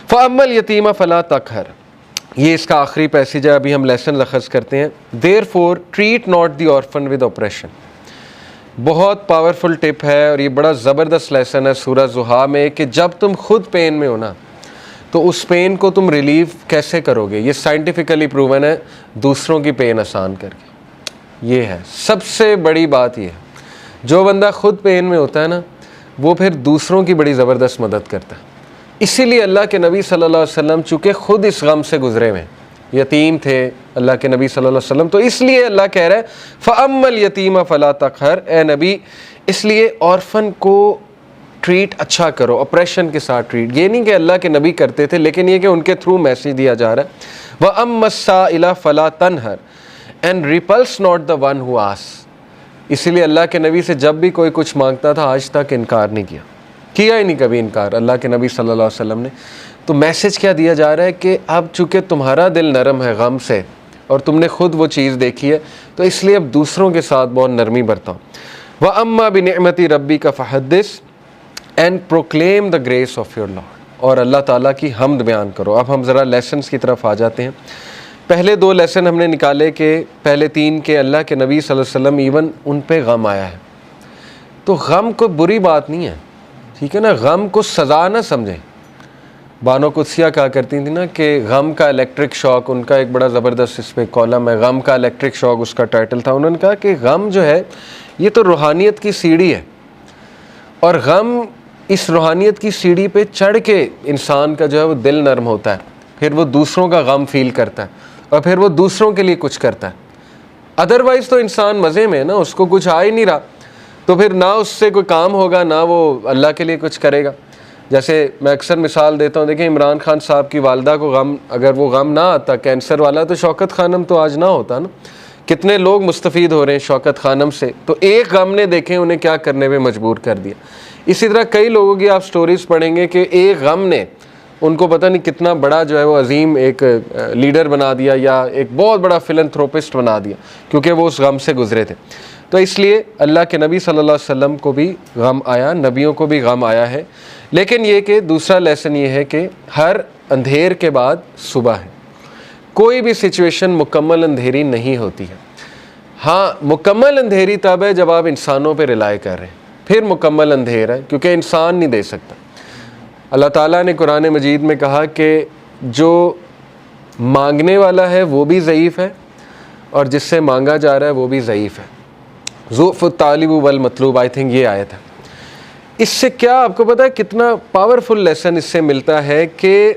فَأَمَّا الْيَتِيمَ فَلَا تَقْهَرْ، یہ اس کا آخری پیسیج ہے، ابھی ہم لیسن اخذ کرتے ہیں. Therefore treat not the orphan with oppression. بہت پاورفل ٹپ ہے اور یہ بڑا زبردست لیسن ہے سورہ زحا میں کہ جب تم خود پین میں ہو نا تو اس پین کو تم ریلیف کیسے کرو گے. یہ سائنٹیفکلی پروون ہے، دوسروں کی پین آسان کر کے. یہ ہے سب سے بڑی بات. یہ ہے جو بندہ خود پین میں ہوتا ہے نا وہ پھر دوسروں کی بڑی زبردست مدد کرتا ہے. اسی لیے اللہ کے نبی صلی اللہ علیہ وسلم چونکہ خود اس غم سے گزرے ہوئے، یتیم تھے اللہ کے نبی صلی اللہ علیہ وسلم، تو اس لیے اللہ کہہ رہا ہے فَأَمَّا الْيَتِيمَ فَلَا تَقْهَرْ، اے نبی اس لیے آرفن کو ٹریٹ اچھا کرو، اپریشن کے ساتھ ٹریٹ. یہ نہیں کہ اللہ کے نبی کرتے تھے، لیکن یہ کہ ان کے تھرو میسیج دیا جا رہا ہے. وَأَمَّا السَّائِلَ فَلَا تَنْهَرْ and repulse not the one who asks. اسی لیے اللہ کے نبی سے جب بھی کوئی کچھ مانگتا تھا آج تک انکار نہیں کیا ہی نہیں کبھی انکار اللہ کے نبی صلی اللہ علیہ وسلم نے. تو میسج کیا دیا جا رہا ہے کہ اب چونکہ تمہارا دل نرم ہے غم سے اور تم نے خود وہ چیز دیکھی ہے تو اس لیے اب دوسروں کے ساتھ بہت نرمی برتاؤ. وَأَمَّا بِنِعْمَتِ رَبِّكَ فَحَدِّثْ and proclaim the grace of your Lord، اور اللہ تعالیٰ کی حمد بیان کرو. اب ہم ذرا لیسنز کی طرف آ جاتے ہیں. پہلے 2 لیسن ہم نے نکالے کہ پہلے 3 کے اللہ کے نبی صلی اللہ علیہ وسلم ایون ان پہ غم آیا ہے. تو غم کوئی بری بات نہیں ہے، ٹھیک ہے نا. غم کو سزا نہ سمجھیں. بانو قدسیہ کہا کرتی تھی نا کہ غم کا الیکٹرک شاک، ان کا ایک بڑا زبردست اس پہ کالم ہے، غم کا الیکٹرک شاک اس کا ٹائٹل تھا. انہوں نے کہا کہ غم جو ہے یہ تو روحانیت کی سیڑھی ہے، اور غم اس روحانیت کی سیڑھی پہ چڑھ کے انسان کا جو ہے وہ دل نرم ہوتا ہے، پھر وہ دوسروں کا غم فیل کرتا ہے اور پھر وہ دوسروں کے لیے کچھ کرتا ہے. ادروائز تو انسان مزے میں ہے نا، اس کو کچھ آ ہی نہیں رہا تو پھر نہ اس سے کوئی کام ہوگا نہ وہ اللہ کے لیے کچھ کرے گا. جیسے میں اکثر مثال دیتا ہوں، دیکھیں عمران خان صاحب کی والدہ کو غم، اگر وہ غم نہ آتا کینسر والا تو شوکت خانم تو آج نہ ہوتا نا. کتنے لوگ مستفید ہو رہے ہیں شوکت خانم سے، تو ایک غم نے دیکھیں انہیں کیا کرنے پہ مجبور کر دیا. اسی طرح کئی لوگوں کی آپ سٹوریز پڑھیں گے کہ ایک غم نے ان کو پتہ نہیں کتنا بڑا جو ہے وہ عظیم ایک لیڈر بنا دیا یا ایک بہت بڑا فلنتھروپسٹ بنا دیا، کیونکہ وہ اس غم سے گزرے تھے. تو اس لیے اللہ کے نبی صلی اللہ علیہ وسلم کو بھی غم آیا، نبیوں کو بھی غم آیا ہے. لیکن یہ کہ دوسرا لیسن یہ ہے کہ ہر اندھیر کے بعد صبح ہے. کوئی بھی سچویشن مکمل اندھیری نہیں ہوتی ہے. ہاں مکمل اندھیری تب ہے جب آپ انسانوں پہ ریلائی کر رہے ہیں، پھر مکمل اندھیر ہے، کیونکہ انسان نہیں دے سکتا. اللہ تعالیٰ نے قرآن مجید میں کہا کہ جو مانگنے والا ہے وہ بھی ضعیف ہے اور جس سے مانگا جا رہا ہے وہ بھی ضعیف ہے. ضعف الطالب والمطلوب، آئی تھنک یہ آیت ہے. اس سے کیا آپ کو پتہ ہے کتنا پاورفل لیسن اس سے ملتا ہے کہ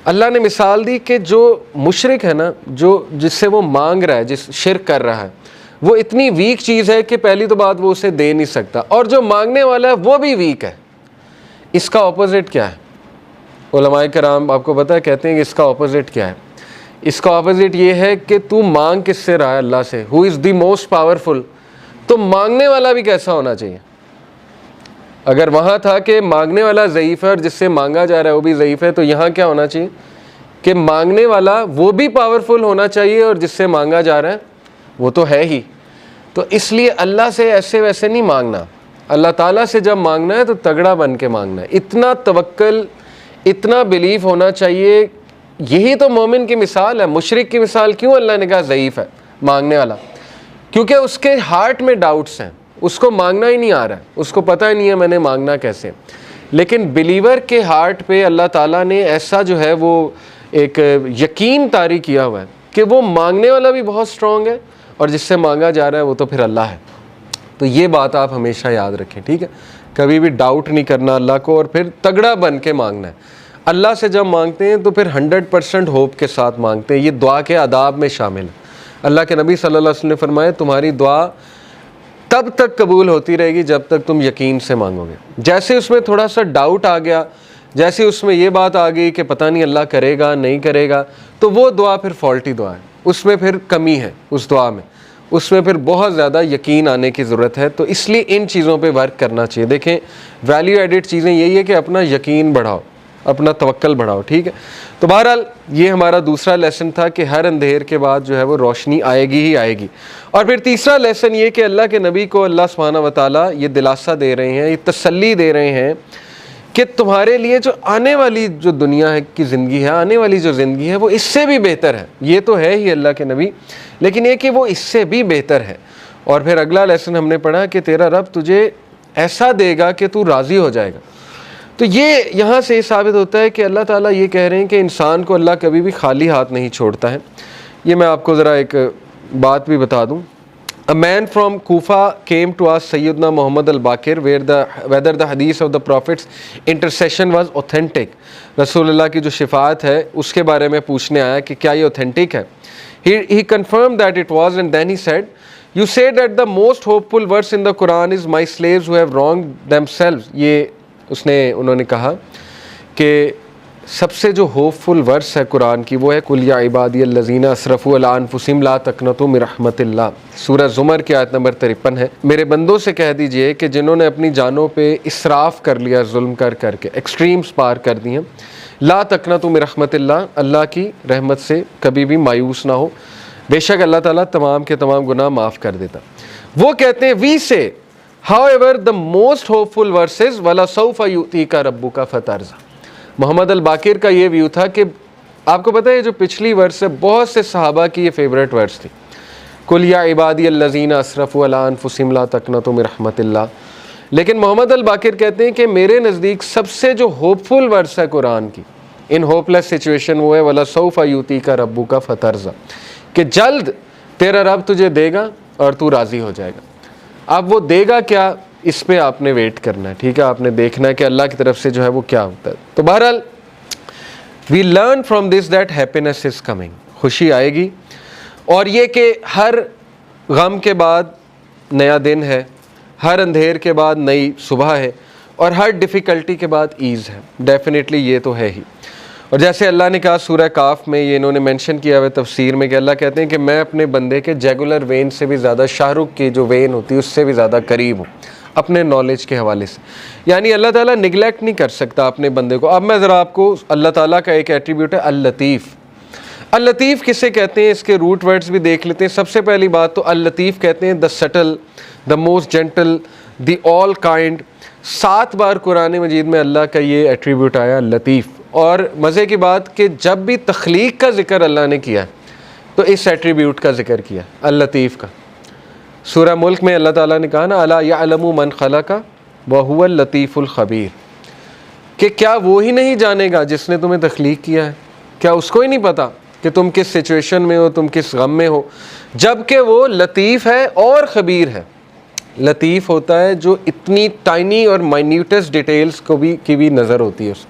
اللہ نے مثال دی کہ جو مشرک ہے نا، جس سے وہ مانگ رہا ہے، جس شرک کر رہا ہے، وہ اتنی ویک چیز ہے کہ پہلی تو بات وہ اسے دے نہیں سکتا، اور جو مانگنے والا ہے وہ بھی ویک ہے. اس کا اپوزٹ کیا ہے؟ علماء کرام آپ کو پتہ ہے کہتے ہیں کہ اس کا اپوزٹ کیا ہے. اس کا اپوزٹ یہ ہے کہ تو مانگ کس سے رہا ہے؟ اللہ سے، ہو از دی موسٹ پاورفل. تو مانگنے والا بھی کیسا ہونا چاہیے؟ اگر وہاں تھا کہ مانگنے والا ضعیف ہے اور جس سے مانگا جا رہا ہے وہ بھی ضعیف ہے، تو یہاں کیا ہونا چاہیے کہ مانگنے والا وہ بھی پاورفل ہونا چاہیے اور جس سے مانگا جا رہا ہے وہ تو ہے ہی. تو اس لیے اللہ سے ایسے ویسے نہیں مانگنا. اللہ تعالیٰ سے جب مانگنا ہے تو تگڑا بن کے مانگنا ہے. اتنا توکل، اتنا بلیف ہونا چاہیے. یہی تو مومن کی مثال ہے. مشرک کی مثال کیوں اللہ نے کہا ضعیف ہے مانگنے والا؟ کیونکہ اس کے ہارٹ میں ڈاؤٹس ہیں، اس کو مانگنا ہی نہیں آ رہا ہے، اس کو پتہ ہی نہیں ہے میں نے مانگنا کیسے. لیکن بلیور کے ہارٹ پہ اللہ تعالیٰ نے ایسا جو ہے وہ ایک یقین طاری کیا ہوا ہے کہ وہ مانگنے والا بھی بہت اسٹرانگ ہے اور جس سے مانگا جا رہا ہے وہ تو پھر اللہ ہے. تو یہ بات آپ ہمیشہ یاد رکھیں، ٹھیک ہے؟ کبھی بھی ڈاؤٹ نہیں کرنا اللہ کو اور پھر تگڑا بن کے مانگنا ہے. اللہ سے جب مانگتے ہیں تو پھر 100% ہوپ کے ساتھ مانگتے ہیں. یہ دعا کے آداب میں شامل ہے. اللہ کے نبی صلی اللہ علیہ وسلم نے فرمایا تمہاری دعا تب تک قبول ہوتی رہے گی جب تک تم یقین سے مانگو گے. جیسے اس میں تھوڑا سا ڈاؤٹ آ گیا، جیسے اس میں یہ بات آ گئی کہ پتہ نہیں اللہ کرے گا نہیں کرے گا، تو وہ دعا پھر فالٹی دعا ہے. اس میں پھر کمی ہے اس دعا میں، اس میں پھر بہت زیادہ یقین آنے کی ضرورت ہے. تو اس لیے ان چیزوں پہ ورک کرنا چاہیے. دیکھیں ویلیو ایڈڈ چیزیں یہی ہے کہ اپنا یقین بڑھاؤ، اپنا توکل بڑھاؤ، ٹھیک ہے؟ تو بہرحال یہ ہمارا دوسرا لیسن تھا کہ ہر اندھیر کے بعد جو ہے وہ روشنی آئے گی ہی آئے گی. اور پھر تیسرا لیسن یہ کہ اللہ کے نبی کو اللہ سبحانہ و تعالیٰ یہ دلاسا دے رہے ہیں، یہ تسلی دے رہے ہیں کہ تمہارے لیے جو آنے والی جو دنیا ہے کی زندگی ہے, آنے والی جو زندگی ہے وہ اس سے بھی بہتر ہے. یہ تو ہے ہی اللہ کے نبی, لیکن یہ کہ وہ اس سے بھی بہتر ہے. اور پھر اگلا لیسن ہم نے پڑھا کہ تیرا رب تجھے ایسا دے گا کہ تو راضی ہو جائے گا. تو یہ یہاں سے یہ ثابت ہوتا ہے کہ اللہ تعالیٰ یہ کہہ رہے ہیں کہ انسان کو اللہ کبھی بھی خالی ہاتھ نہیں چھوڑتا ہے. یہ میں آپ کو ذرا ایک بات بھی بتا دوں. A man from Kufa came to ask Sayyidina Muhammad al-Baqir whether the hadith of the Prophet's intercession was authentic. رسول اللہ کی جو شفاعت ہے اس کے بارے میں پوچھنے آیا کہ کیا یہ authentic ہے. He confirmed that it was, and then he said, you say that the most hopeful verse in the Quran is my slaves who have wronged themselves. یہ انہوں نے کہا کہ سب سے جو ہوپ فل ورس ہے قرآن کی وہ ہے قل یا عبادی الذین اسرفوا علی انفسہم لا تقنطوا من رحمت اللہ. سورہ زمر کی آیت نمبر 53 ہے, میرے بندوں سے کہہ دیجئے کہ جنہوں نے اپنی جانوں پہ اسراف کر لیا, ظلم کر کے ایکسٹریمز پار کر دی ہیں, لا تقنطوا من رحمت اللہ, اللہ کی رحمت سے کبھی بھی مایوس نہ ہو, بے شک اللہ تعالیٰ تمام کے تمام گناہ معاف کر دیتا. وہ کہتے ہیں وی سے however the most hopeful verses وَلَسَوْفَ يُؤْتِيكَ رَبُّكَ فَتَرْضَىٰ. محمد الباقر کا یہ ویو تھا کہ آپ کو پتہ ہے جو پچھلی ورس ہے بہت سے صحابہ کی یہ فیوریٹ ورس تھی, قُلْ يَا عِبَادِيَ الَّذِينَ أَسْرَفُوا عَلَىٰ أَنفُسِهِمْ لَا تَقْنَطُوا مِن رَحْمَتِ اللَّهِ. لیکن محمد الباقر کہتے ہیں کہ میرے نزدیک سب سے جو ہوپ فل ورس ہے قرآن کی ان ہوپ لیس سچویشن وہ ہے وَلَسَوْفَ يُؤْتِيكَ رَبُّكَ فَتَرْضَىٰ, کہ جلد تیرا رب تجھے دے گا اور تو راضی ہو جائے گا. اب وہ دے گا کیا, اس پہ آپ نے ویٹ کرنا ہے, ٹھیک ہے, آپ نے دیکھنا ہے کہ اللہ کی طرف سے جو ہے وہ کیا ہوتا ہے. تو بہرحال we learn from this that happiness is coming, خوشی آئے گی, اور یہ کہ ہر غم کے بعد نیا دن ہے, ہر اندھیر کے بعد نئی صبح ہے, اور ہر ڈیفیکلٹی کے بعد ایز ہے. ڈیفینیٹلی یہ تو ہے ہی. اور جیسے اللہ نے کہا سورہ کاف میں, یہ انہوں نے مینشن کیا ہوا تفسیر میں کہ اللہ کہتے ہیں کہ میں اپنے بندے کے جیگولر وین سے بھی زیادہ, شاہ رخ کی جو وین ہوتی ہے اس سے بھی زیادہ قریب ہوں اپنے نالج کے حوالے سے. یعنی اللہ تعالیٰ نگلیکٹ نہیں کر سکتا اپنے بندے کو. اب میں ذرا آپ کو اللہ تعالیٰ کا ایک ایٹریبیوٹ ہے اللطیف. اللطیف کسے کہتے ہیں, اس کے روٹ ورڈز بھی دیکھ لیتے ہیں. سب سے پہلی بات تو اللطیف کہتے ہیں the subtle, the most gentle, the all kind. 7 بار قرآن مجید میں اللہ کا یہ ایٹریبیوٹ آیا لطیف. اور مزے کی بات کہ جب بھی تخلیق کا ذکر اللہ نے کیا تو اس ایٹریبیوٹ کا ذکر کیا اللطیف کا. سورہ ملک میں اللہ تعالیٰ نے کہا نا الا یعلم من خلق وہو اللطیف الخبیر, کہ کیا وہی نہیں جانے گا جس نے تمہیں تخلیق کیا ہے, کیا اس کو ہی نہیں پتا کہ تم کس سچویشن میں ہو, تم کس غم میں ہو, جبکہ وہ لطیف ہے اور خبیر ہے. لطیف ہوتا ہے جو اتنی ٹائنی اور مائنیوٹس ڈیٹیلز کی بھی نظر ہوتی ہے اس.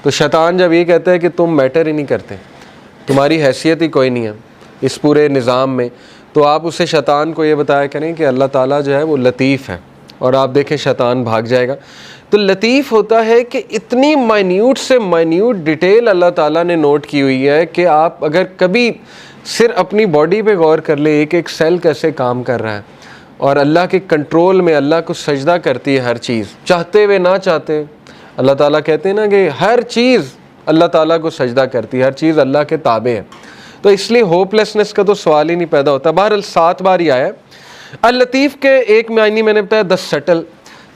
تو شیطان جب یہ کہتا ہے کہ تم میٹر ہی نہیں کرتے, تمہاری حیثیت ہی کوئی نہیں ہے اس پورے نظام میں, تو آپ اسے شیطان کو یہ بتایا کریں کہ اللہ تعالیٰ جو ہے وہ لطیف ہے, اور آپ دیکھیں شیطان بھاگ جائے گا. تو لطیف ہوتا ہے کہ اتنی مائنیوٹ سے مائنیوٹ ڈیٹیل اللہ تعالیٰ نے نوٹ کی ہوئی ہے کہ آپ اگر کبھی صرف اپنی باڈی پہ غور کر لیں, ایک ایک سیل کیسے کام کر رہا ہے, اور اللہ کے کنٹرول میں اللہ کو سجدہ کرتی ہے ہر چیز, چاہتے ہوئے نہ چاہتے. اللہ تعالیٰ کہتے ہیں نا کہ ہر چیز اللہ تعالیٰ کو سجدہ کرتی ہے, ہر چیز اللہ کے تابع ہے. تو اس لیے ہوپ لیسنس کا تو سوال ہی نہیں پیدا ہوتا. بہرحال 7 بار ہی آیا. اللطیف کے ایک معنی میں نے بتایا دا سٹل.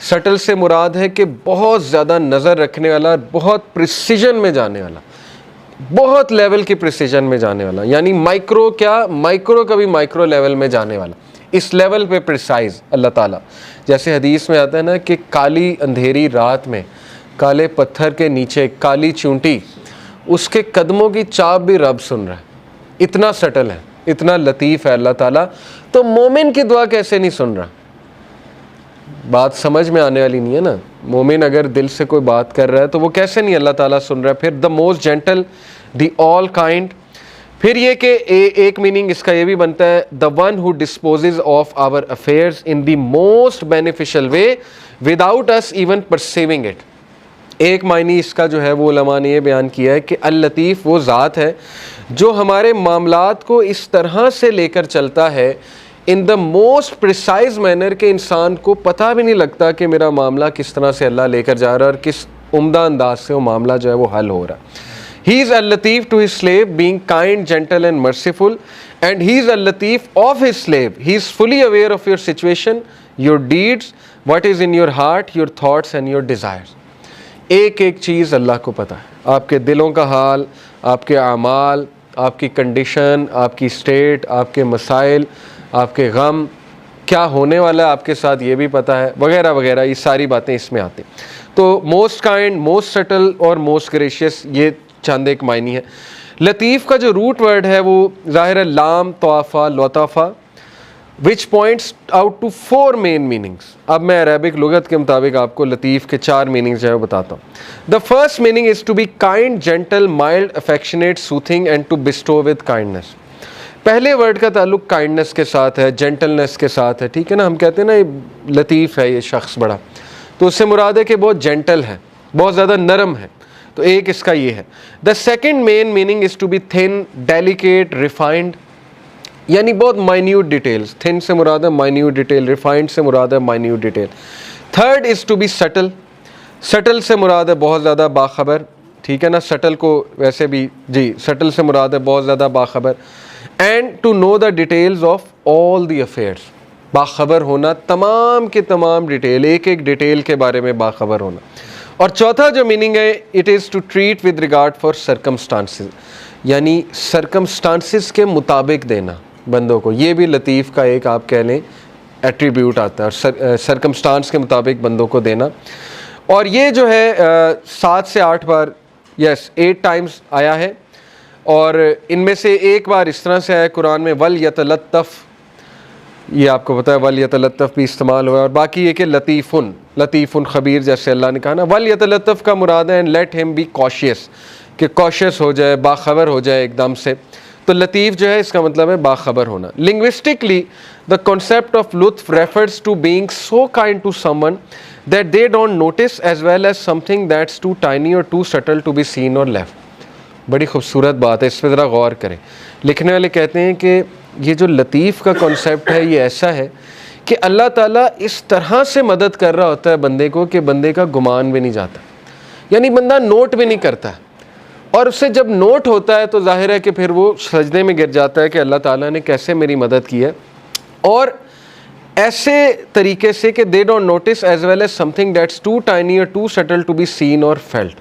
سٹل سے مراد ہے کہ بہت زیادہ نظر رکھنے والا, بہت پریسیجن میں جانے والا, بہت لیول کی پریسیجن میں جانے والا. یعنی مائکرو کا بھی مائکرو لیول میں جانے والا, اس لیول پہ پریسائز اللہ تعالیٰ. جیسے حدیث میں آتا ہے نا کہ کالی اندھیری رات میں کالے پتھر کے نیچے کالی چونٹی, اس کے قدموں کی چاپ بھی رب سن رہا ہے. اتنا سٹل ہے, اتنا لطیف ہے اللہ تعالیٰ. تو مومن کی دعا کیسے نہیں سن رہا؟ بات سمجھ میں آنے والی نہیں ہے نا. مومن اگر دل سے کوئی بات کر رہا ہے تو وہ کیسے نہیں اللہ تعالیٰ سن رہا ہے؟ پھر the most gentle, the all kind. پھر یہ کہ ایک میننگ اس کا یہ بھی بنتا ہے the one who disposes of our affairs in the most beneficial way without us even perceiving it. ایک معنی اس کا جو ہے وہ علماء نے یہ بیان کیا ہے کہ اللطیف وہ ذات ہے جو ہمارے معاملات کو اس طرح سے لے کر چلتا ہے ان دا موسٹ پریسائز مینر کہ انسان کو پتہ بھی نہیں لگتا کہ میرا معاملہ کس طرح سے اللہ لے کر جا رہا ہے اور کس عمدہ انداز سے وہ معاملہ جو ہے وہ حل ہو رہا ہے. He is al-Latif to his slave, being kind, gentle and merciful, and he is al-Latif of his slave. He is fully aware of your situation, your deeds, what is in your heart, your thoughts and your desires. ایک ایک چیز اللہ کو پتہ ہے، آپ کے دلوں کا حال، آپ کے اعمال، آپ کی کنڈیشن، آپ کی اسٹیٹ، آپ کے مسائل، آپ کے غم، کیا ہونے والا ہے آپ کے ساتھ یہ بھی پتہ ہے، وغیرہ وغیرہ، یہ ساری باتیں اس میں آتی ہیں۔ تو موسٹ کائنڈ، موسٹ سٹل اور موسٹ گریشیس، یہ چند ایک معنی ہے۔ لطیف کا جو روٹ ورڈ ہے وہ ظاہر ہے لام طوافہ لطافہ، which points out to 4 main meanings۔ اب میں عربک لغت کے مطابق آپ کو لطیف کے 4 میننگز جو ہے وہ بتاتا ہوں۔ The first meaning is to be kind, gentle, mild, affectionate, soothing and to bestow with kindness۔ پہلے ورڈ کا تعلق کائنڈنس کے ساتھ ہے، جینٹلنس کے ساتھ ہے، ٹھیک ہے نا، ہم کہتے ہیں نا یہ لطیف ہے یہ شخص بڑا، تو اس سے مراد ہے کہ بہت جینٹل ہے، بہت زیادہ نرم ہے، تو ایک اس کا یہ ہے۔ The second main meaning is to be thin, delicate, refined، یعنی بہت مائنیوٹ ڈیٹیلز، تھن سے مراد ہے مائنیوٹ ڈیٹیل، ریفائنڈ سے مراد ہے minute detail. Third is to be subtle, subtle سے مراد ہے بہت زیادہ باخبر، ٹھیک ہے نا، سٹل کو ویسے بھی جی سٹل سے مراد ہے بہت زیادہ باخبر۔ And to know the details of all the affairs, باخبر ہونا تمام کے تمام ڈیٹیل، ایک ایک ڈیٹیل کے بارے میں باخبر ہونا۔ اور چوتھا جو میننگ ہے، it is to treat with regard for circumstances, یعنی سرکمسٹانسز کے مطابق دینا بندوں کو، یہ بھی لطیف کا ایک آپ کہہ لیں ایٹریبیوٹ آتا ہے، اور سرکمسٹانس کے مطابق بندوں کو دینا۔ اور یہ جو ہے 7 سے 8 بار، 8 ٹائمز آیا ہے، اور ان میں سے ایک بار اس طرح سے آیا قرآن میں وَلْيَتَلَطَّفْ، یہ آپ کو پتہ ہے وَلْيَتَلَطَّفْ بھی استعمال ہوا ہے، اور باقی یہ کہ لطیفٌ خبیر، جیسے اللہ نے کہا نا وَلْيَتَلَطَّفْ کا مراد ہے لیٹ ہم بی کاشیس، کہ کاشیس ہو جائے، باخبر ہو جائے ایک دم سے، تو لطیف جو ہے اس کا مطلب ہے باخبر ہونا۔ لنگوسٹکلی the concept of لطف refers to being so kind to someone that they don't notice as well as something that's too tiny or too subtle to be seen or left۔ بڑی خوبصورت بات ہے، اس پہ ذرا غور کریں۔ لکھنے والے کہتے ہیں کہ یہ جو لطیف کا کنسیپٹ ہے یہ ایسا ہے کہ اللہ تعالیٰ اس طرح سے مدد کر رہا ہوتا ہے بندے کو کہ بندے کا گمان بھی نہیں جاتا، یعنی بندہ نوٹ بھی نہیں کرتا ہے، اور اس سے جب نوٹ ہوتا ہے تو ظاہر ہے کہ پھر وہ سجدے میں گر جاتا ہے کہ اللہ تعالیٰ نے کیسے میری مدد کی ہے، اور ایسے طریقے سے کہ they don't notice as well as something that's too tiny or too subtle to be seen or felt،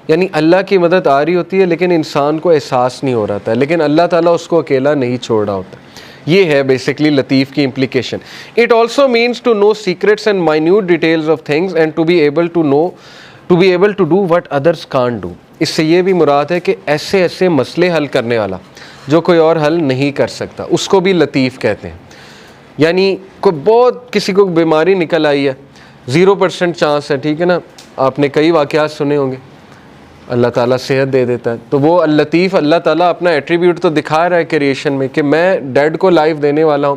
یعنی اللہ کی مدد آ رہی ہوتی ہے لیکن انسان کو احساس نہیں ہو رہا تھا، لیکن اللہ تعالیٰ اس کو اکیلا نہیں چھوڑ رہا ہوتا۔ یہ ہے بیسکلی لطیف کی implication. It also means to know secrets and minute details of things and to be able to do what others can't do۔ اس سے یہ بھی مراد ہے کہ ایسے ایسے مسئلے حل کرنے والا جو کوئی اور حل نہیں کر سکتا، اس کو بھی لطیف کہتے ہیں۔ یعنی کوئی بہت کسی کو بیماری نکل آئی ہے، 0% چانس ہے، ٹھیک ہے نا، آپ نے کئی واقعات سنے ہوں گے، اللہ تعالیٰ صحت دے دیتا ہے، تو وہ اللطیف، اللہ تعالیٰ اپنا ایٹریبیوٹ تو دکھا رہا ہے کریشن میں کہ میں ڈیڈ کو لائف دینے والا ہوں،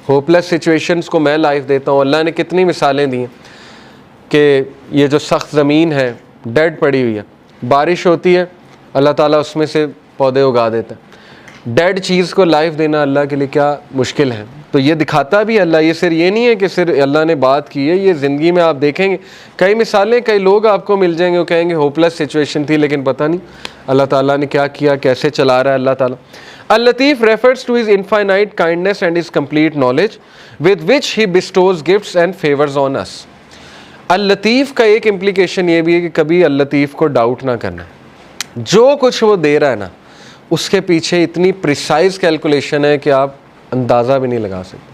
ہوپ لیس سچویشنز کو میں لائف دیتا ہوں۔ اللہ نے کتنی مثالیں دی ہیں کہ یہ جو سخت زمین ہے ڈیڈ پڑی ہوئی ہے، بارش ہوتی ہے اللہ تعالیٰ اس میں سے پودے اگا دیتا ہے۔ ڈیڈ چیز کو لائف دینا اللہ کے لیے کیا مشکل ہے، تو یہ دکھاتا بھی اللہ، یہ صرف یہ نہیں ہے کہ صرف اللہ نے بات کی ہے، یہ زندگی میں آپ دیکھیں گے کئی مثالیں، کئی لوگ آپ کو مل جائیں گے وہ کہیں گے ہوپ لیس سچویشن تھی لیکن پتہ نہیں اللہ تعالیٰ نے کیا کیا، کیسے چلا رہا ہے اللہ تعالیٰ۔ اللطیف refers to his infinite kindness and his complete knowledge with which he bestows gifts and favors on us۔ اللطیف کا ایک امپلیکیشن یہ بھی ہے کہ کبھی اللطیف کو ڈاؤٹ نہ کرنا، جو کچھ وہ دے رہا ہے نا اس کے پیچھے اتنی پریسائز کیلکولیشن ہے کہ آپ اندازہ بھی نہیں لگا سکتے۔